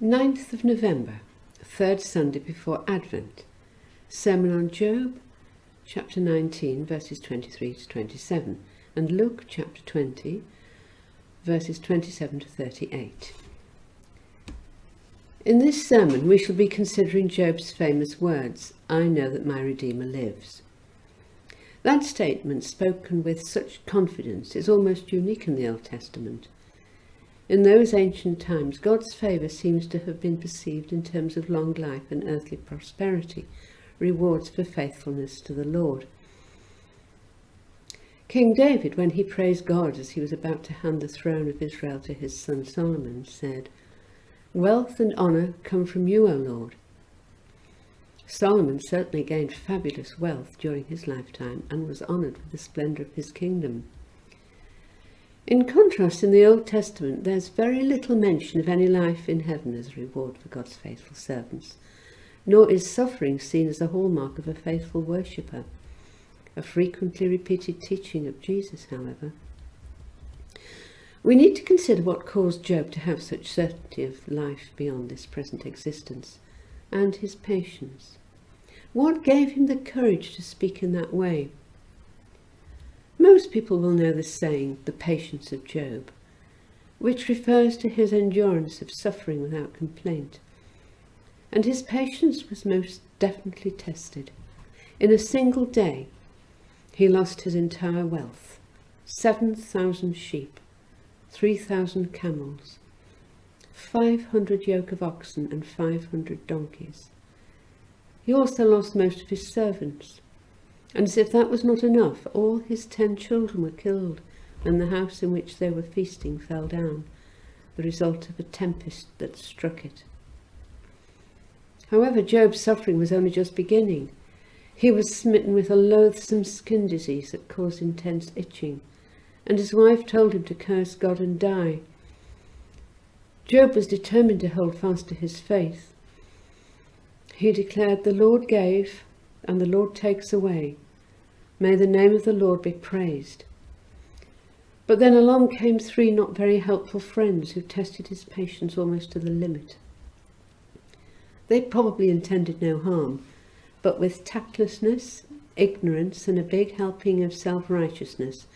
9th of November, third Sunday before Advent. Sermon on Job, chapter 19, verses 23 to 27, and Luke chapter 20, verses 27 to 38. In this sermon we shall be considering Job's famous words, "I know that my Redeemer lives." That statement, spoken with such confidence, is almost unique in the Old Testament. In those ancient times, God's favour seems to have been perceived in terms of long life and earthly prosperity, rewards for faithfulness to the Lord. King David, when he praised God as he was about to hand the throne of Israel to his son Solomon, said, "Wealth and honour come from you, O Lord." Solomon certainly gained fabulous wealth during his lifetime and was honoured with the splendour of his kingdom. In contrast, in the Old Testament, there's very little mention of any life in heaven as a reward for God's faithful servants, nor is suffering seen as a hallmark of a faithful worshipper. A frequently repeated teaching of Jesus, however. We need to consider what caused Job to have such certainty of life beyond this present existence, and his patience. What gave him the courage to speak in that way? Most people will know the saying, "the patience of Job," which refers to his endurance of suffering without complaint. And his patience was most definitely tested. In a single day, he lost his entire wealth, 7,000 sheep, 3,000 camels, 500 yoke of oxen and 500 donkeys. He also lost most of his servants. And as if that was not enough, all his 10 children were killed, and the house in which they were feasting fell down, the result of a tempest that struck it. However, Job's suffering was only just beginning. He was smitten with a loathsome skin disease that caused intense itching, and his wife told him to curse God and die. Job was determined to hold fast to his faith. He declared, "The Lord gave, and the Lord takes away. May the name of the Lord be praised." But then along came 3 not very helpful friends who tested his patience almost to the limit. They probably intended no harm, but with tactlessness, ignorance, and a big helping of self-righteousness,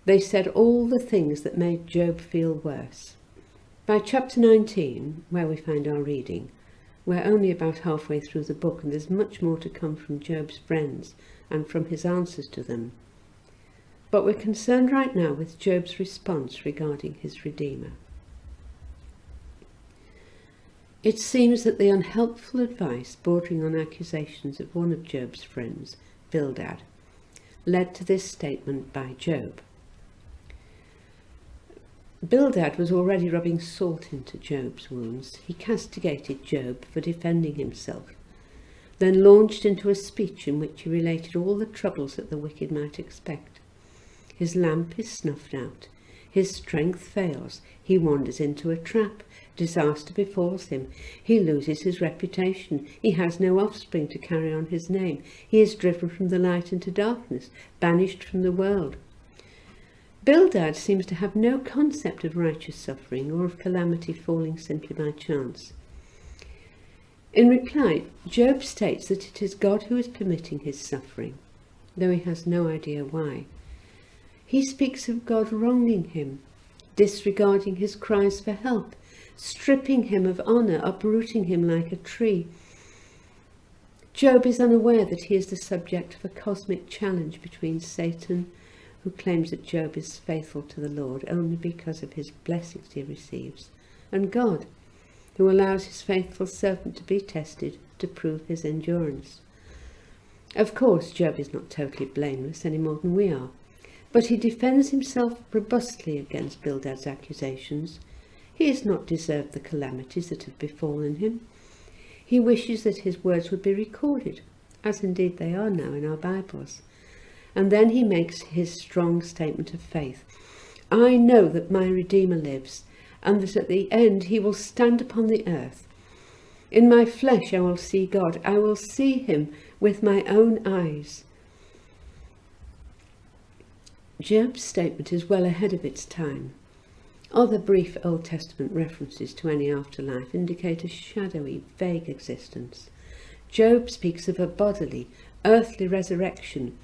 they said all the things that made Job feel worse. By chapter 19, where we find our reading, we're only about halfway through the book, and there's much more to come from Job's friends and from his answers to them. But we're concerned right now with Job's response regarding his Redeemer. It seems that the unhelpful advice, bordering on accusations of one of Job's friends, Bildad, led to this statement by Job. Bildad was already rubbing salt into Job's wounds. He castigated Job for defending himself, then launched into a speech in which he related all the troubles that the wicked might expect. His lamp is snuffed out, his strength fails, he wanders into a trap, disaster befalls him, he loses his reputation, he has no offspring to carry on his name, he is driven from the light into darkness, banished from the world. Bildad seems to have no concept of righteous suffering or of calamity falling simply by chance. In reply, Job states that it is God who is permitting his suffering, though he has no idea why. He speaks of God wronging him, disregarding his cries for help, stripping him of honour, uprooting him like a tree. Job is unaware that he is the subject of a cosmic challenge between Satan, who claims that Job is faithful to the Lord only because of his blessings he receives, and God, who allows his faithful servant to be tested to prove his endurance. Of course, Job is not totally blameless any more than we are, but he defends himself robustly against Bildad's accusations. He has not deserved the calamities that have befallen him. He wishes that his words would be recorded, as indeed they are now in our Bibles. And then he makes his strong statement of faith. "I know that my Redeemer lives, and that at the end he will stand upon the earth. In my flesh I will see God. I will see him with my own eyes." Job's statement is well ahead of its time. Other brief Old Testament references to any afterlife indicate a shadowy, vague existence. Job speaks of a bodily, earthly resurrection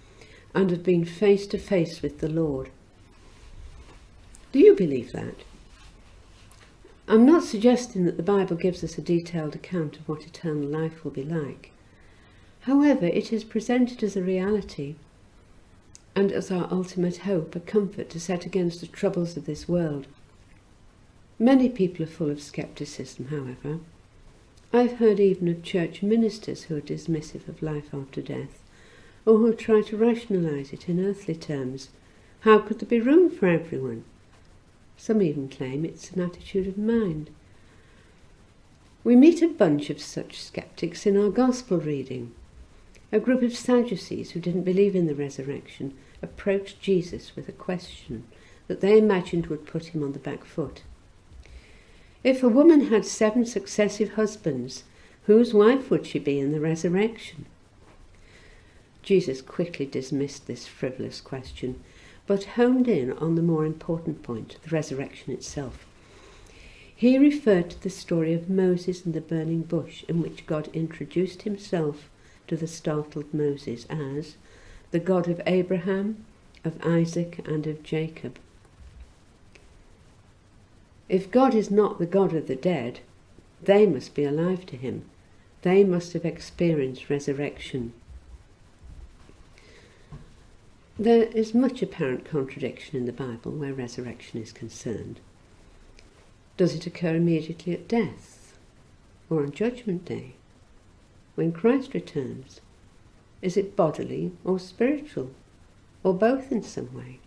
and of being face to face with the Lord. Do you believe that? I'm not suggesting that the Bible gives us a detailed account of what eternal life will be like. However, it is presented as a reality and as our ultimate hope, a comfort to set against the troubles of this world. Many people are full of scepticism, however. I've heard even of church ministers who are dismissive of life after death, or who try to rationalise it in earthly terms. How could there be room for everyone? Some even claim it's an attitude of mind. We meet a bunch of such sceptics in our Gospel reading. A group of Sadducees who didn't believe in the resurrection approached Jesus with a question that they imagined would put him on the back foot. If a woman had 7 successive husbands, whose wife would she be in the resurrection? Jesus quickly dismissed this frivolous question, but honed in on the more important point, the resurrection itself. He referred to the story of Moses and the burning bush, in which God introduced himself to the startled Moses as the God of Abraham, of Isaac, and of Jacob. If God is not the God of the dead, they must be alive to him. They must have experienced resurrection. There is much apparent contradiction in the Bible where resurrection is concerned. Does it occur immediately at death, or on Judgment Day, when Christ returns? Is it bodily or spiritual, or both in some way?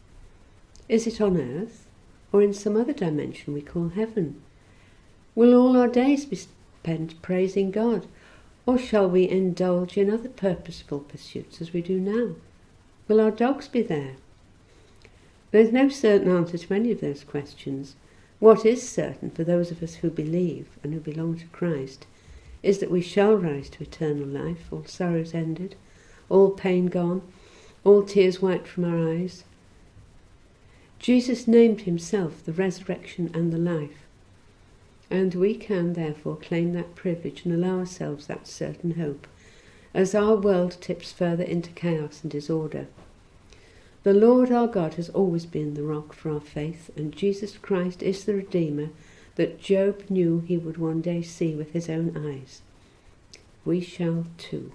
Is it on earth, or in some other dimension we call heaven? Will all our days be spent praising God, or shall we indulge in other purposeful pursuits as we do now? Will our dogs be there? There's no certain answer to any of those questions. What is certain for those of us who believe and who belong to Christ is that we shall rise to eternal life, all sorrows ended, all pain gone, all tears wiped from our eyes. Jesus named himself the resurrection and the life, and we can therefore claim that privilege and allow ourselves that certain hope as our world tips further into chaos and disorder. The Lord our God has always been the rock for our faith, and Jesus Christ is the Redeemer that Job knew he would one day see with his own eyes. We shall too.